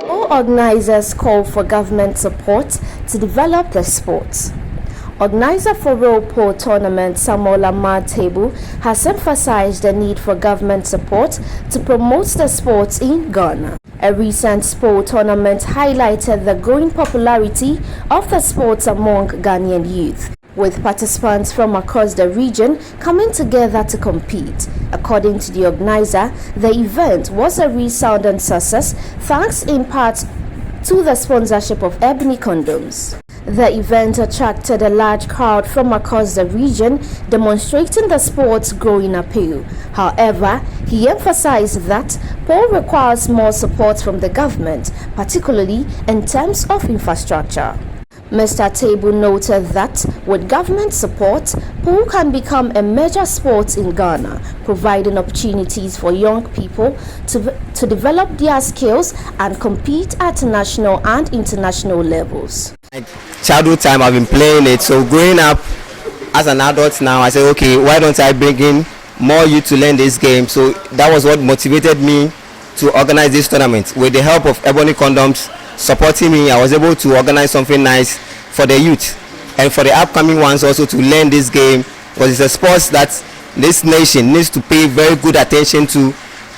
All organizers call for government support to develop the sport. Organizer for World Pole Tournament Samuel Armah teibu has emphasized the need for government support to promote the sport in Ghana. A recent pole tournament highlighted the growing popularity of the sport among Ghanaian youth, with participants from across the region coming together to compete. According to the organizer, the event was a resounding success thanks in part to the sponsorship of Ebony Condoms. The event attracted a large crowd from across the region, demonstrating the sport's growing appeal. However, he emphasized that pole requires more support from the government, particularly in terms of infrastructure. Mr. Teibu noted that with government support, pole can become a major sport in Ghana, providing opportunities for young people to develop their skills and compete at national and international levels. Childhood time I've been playing it, so growing up as an adult now, I said, okay, why don't I bring in more youth to learn this game? So that was what motivated me to organize this tournament. With the help of Ebony Condoms supporting me, I was able to organize something nice for the youth and for the upcoming ones also to learn this game, because it's a sport that this nation needs to pay very good attention to,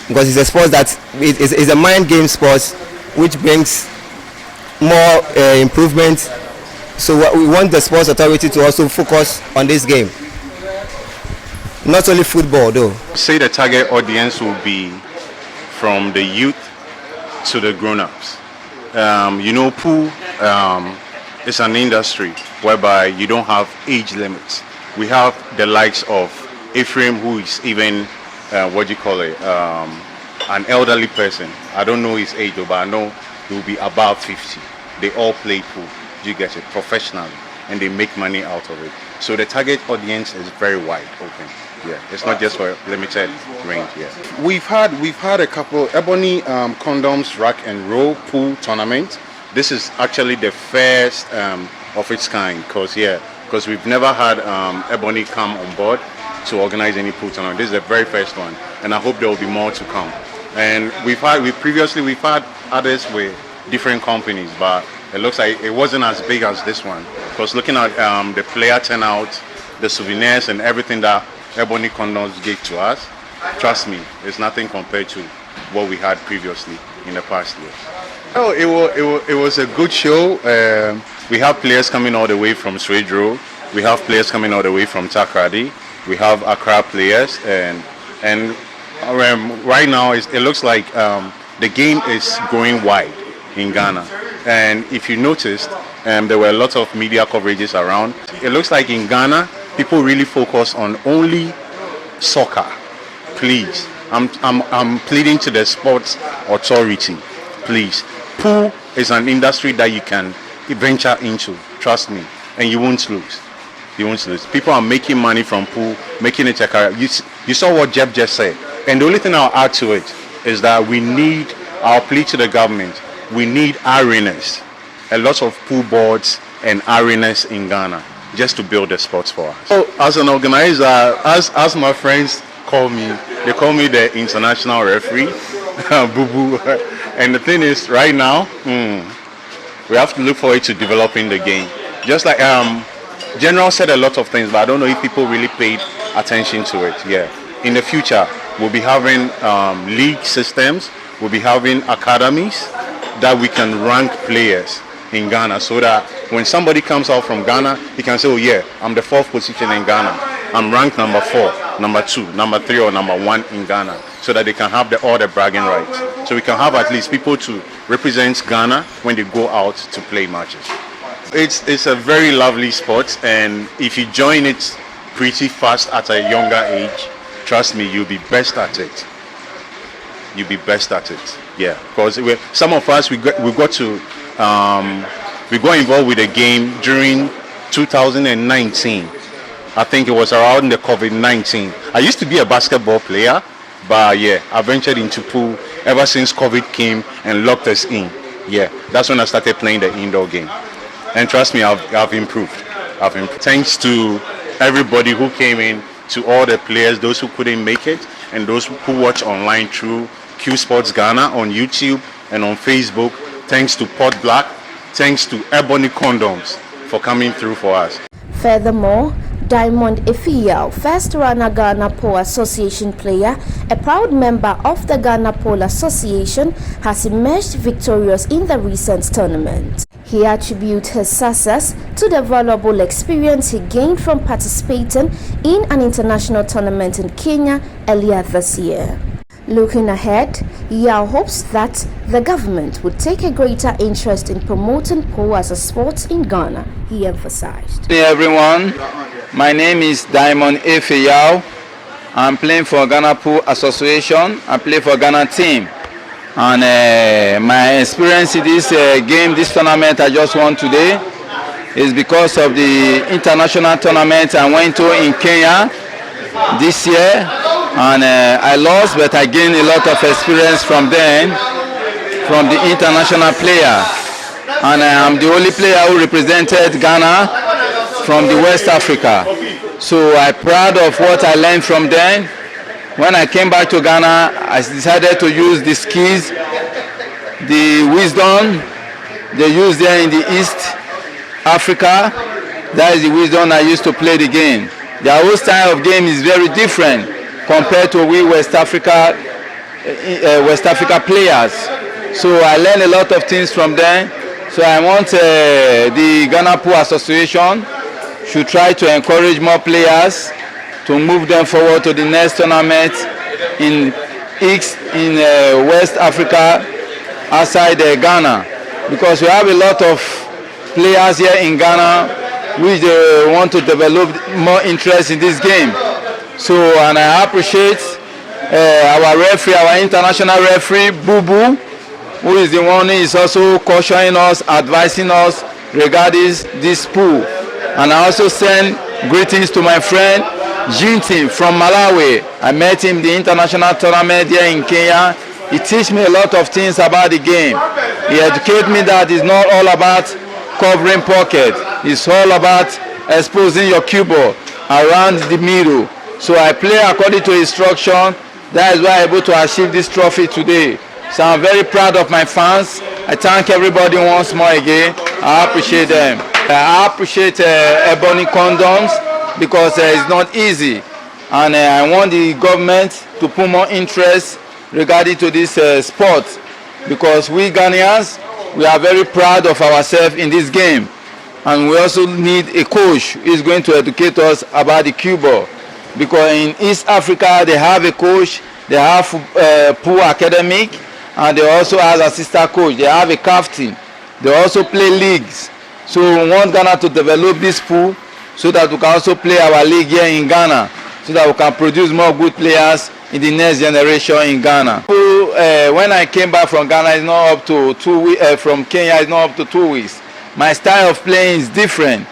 because it's a sport that is a mind game sport which brings more improvement. So we want the sports authority to also focus on this game, not only football though. Say the target audience will be from the youth to the grown-ups. Pool is an industry whereby you don't have age limits. We have the likes of Ephraim, who is even an elderly person. I don't know his age, but I know he will be above 50. They all play pool, you get it, professionally, and they make money out of it. So the target audience is very wide open. Yeah, it's not just for limited range. Yeah, we've had a couple Ebony Condoms Rack and Roll Pool Tournament. This is actually the first of its kind, because we've never had Ebony come on board to organize any pool tournament. This is the very first one, and I hope there will be more to come. And we've had others with different companies, but it looks like it wasn't as big as this one. Because looking at the player turnout, the souvenirs, and everything that Ebony Condoms gave to us, trust me, it's nothing compared to what we had previously in the past years. Oh, it was a good show. We have players coming all the way from Swedro. We have players coming all the way from Takrady. We have Accra players, and right now it looks like the game is growing wide in Ghana. And if you noticed, there were a lot of media coverages around. It looks like in Ghana, people really focus on only soccer. Please, I'm pleading to the sports authority. Please, pool is an industry that you can venture into. Trust me, and you won't lose. You won't lose. People are making money from pool, making it a career. You saw what Jeff just said. And the only thing I'll add to it is that our plea to the government, we need arenas, a lot of pool boards and arenas in Ghana, just to build the sports for us. So as an organizer, as my friends call me, they call me the international referee, boo-boo. And the thing is, right now, we have to look forward to developing the game. Just like General said a lot of things, but I don't know if people really paid attention to it. Yeah. In the future, we'll be having league systems, we'll be having academies that we can rank players in Ghana, so that when somebody comes out from Ghana, he can say, oh yeah, I'm the 4th position in Ghana. I'm ranked number 4, number 2, number 3, or number 1 in Ghana, so that they can have all the bragging rights. So we can have at least people to represent Ghana when they go out to play matches. It's a very lovely sport, and if you join it pretty fast at a younger age, trust me, you'll be best at it. You'll be best at it. Yeah, because some of us we got involved with the game during 2019. I think it was around the COVID-19. I used to be a basketball player, but yeah, I ventured into pool ever since COVID came and locked us in. Yeah, that's when I started playing the indoor game. And trust me, I've improved. Thanks to everybody who came in, to all the players, those who couldn't make it, and those who watch online through Q Sports Ghana on YouTube and on Facebook. Thanks to Port Black. Thanks to Ebony Condoms for coming through for us. Furthermore, Diamond Ifiyao, first runner Ghana Pole Association player, a proud member of the Ghana Pole Association, has emerged victorious in the recent tournament. He attributes his success to the valuable experience he gained from participating in an international tournament in Kenya earlier this year. Looking ahead, Yao hopes that the government would take a greater interest in promoting pole as a sport in Ghana, he emphasized. Hey everyone, my name is Diamond Ifiyao. I'm playing for Ghana Pole Association. I play for Ghana team. And my experience in this game, this tournament I just won today, is because of the international tournament I went to in Kenya this year. And I lost, but I gained a lot of experience from then, from the international player. And I'm the only player who represented Ghana from the West Africa. So I'm proud of what I learned from then. When I came back to Ghana, I decided to use the skills, the wisdom they use there in the East Africa. That is the wisdom I used to play the game. The whole style of game is very different compared to we West Africa players. So I learned a lot of things from them. So I want the Ghana Pole Association should try to encourage more players to move them forward to the next tournament in West Africa outside Ghana, because we have a lot of players here in Ghana which they want to develop more interest in this game. So, and I appreciate our referee, our international referee, Boo Boo, who is the one who is also cautioning us, advising us regarding this pool. And I also send greetings to my friend Jintin from Malawi. I met him in the international tournament here in Kenya. He teach me a lot of things about the game. He educated me that it's not all about covering pocket. It's all about exposing your cue ball around the middle. So I play according to instruction. That is why I'm able to achieve this trophy today. So I'm very proud of my fans. I thank everybody once more again. I appreciate them. I appreciate Ebony Condoms, because it's not easy. And I want the government to put more interest regarding to this sport, because we Ghanaians, we are very proud of ourselves in this game. And we also need a coach who is going to educate us about the cue ball. Because in East Africa, they have a coach, they have pool academic, and they also have a sister coach. They have a captain. They also play leagues. So we want Ghana to develop this pool so that we can also play our league here in Ghana, so that we can produce more good players in the next generation in Ghana. When I came back from Ghana, it's not up to 2 weeks. From Kenya, it's not up to 2 weeks. My style of playing is different.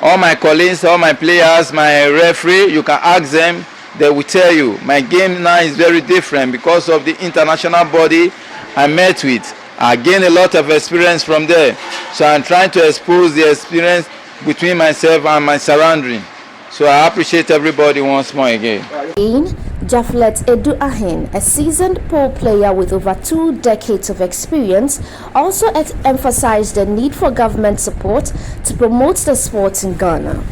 All my colleagues, all my players, my referee, you can ask them, they will tell you. My game now is very different because of the international body I met with. I gained a lot of experience from there. So I'm trying to expose the experience between myself and my surrounding. So I appreciate everybody once more again. Jaflet Edu Ahin, a seasoned pole player with over 2 decades of experience, also emphasized the need for government support to promote the sport in Ghana.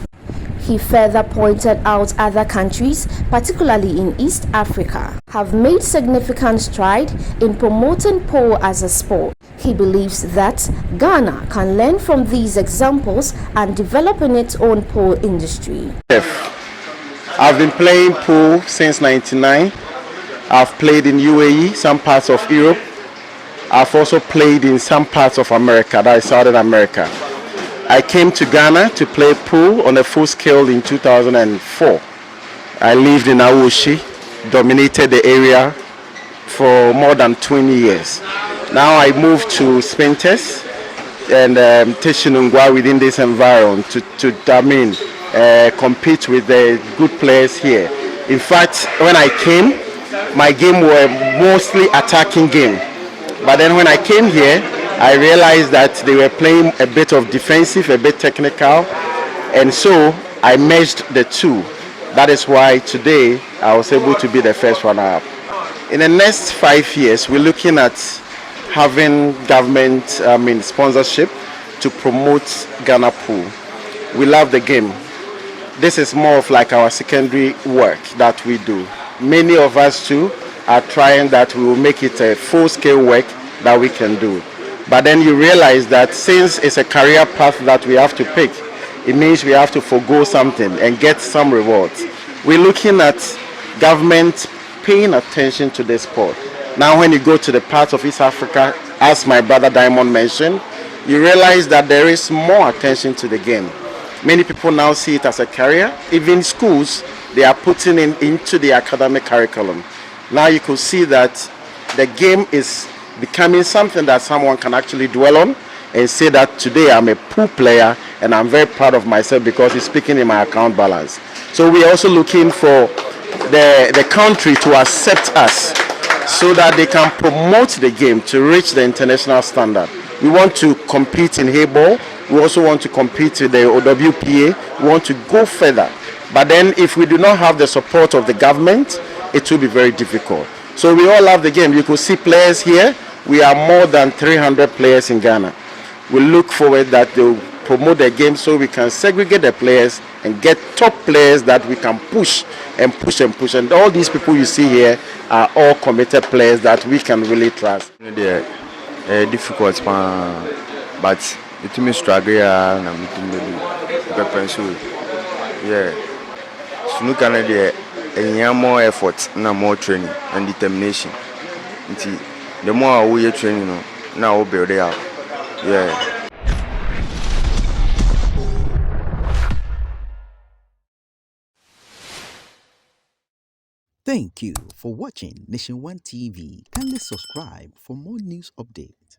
He further pointed out other countries, particularly in East Africa, have made significant stride in promoting pole as a sport. He believes that Ghana can learn from these examples and develop in its own pole industry. I've been playing pool since '99. I've played in UAE, some parts of Europe. I've also played in some parts of America, that is Southern America. I came to Ghana to play pool on a full scale in 2004. I lived in Awoshi, dominated the area for more than 20 years. Now I moved to Spintes and Teshinungwa within this environment to compete with the good players here. In fact, when I came, my game were mostly attacking game. But then when I came here, I realized that they were playing a bit of defensive, a bit technical, and so I merged the two. That is why today I was able to be the first runner-up. In the next 5 years, we're looking at having government sponsorship to promote Ghana Pool. We love the game. This is more of like our secondary work that we do. Many of us too are trying that we will make it a full-scale work that we can do. But then you realize that since it's a career path that we have to pick, it means we have to forego something and get some rewards. We're looking at government paying attention to this sport. Now when you go to the parts of East Africa, as my brother Diamond mentioned, you realize that there is more attention to the game. Many people now see it as a career. Even schools, they are putting it into the academic curriculum. Now you could see that the game is becoming something that someone can actually dwell on and say that today I'm a pool player and I'm very proud of myself because it's speaking in my account balance. So we're also looking for the country to accept us so that they can promote the game to reach the international standard. We want to compete in hayball. We also want to compete in the OWPA. We want to go further. But then if we do not have the support of the government, it will be very difficult. So we all love the game. You could see players here. We are more than 300 players in Ghana. We look forward that they will promote the game so we can segregate the players and get top players that we can push and push and push. And all these people you see here are all committed players that we can really trust. Difficult, but it means struggle and yeah. So no can there more effort, more training and determination. The more we are training, now we'll build it up. Yeah. Thank you for watching Nation One TV. Kindly subscribe for more news updates.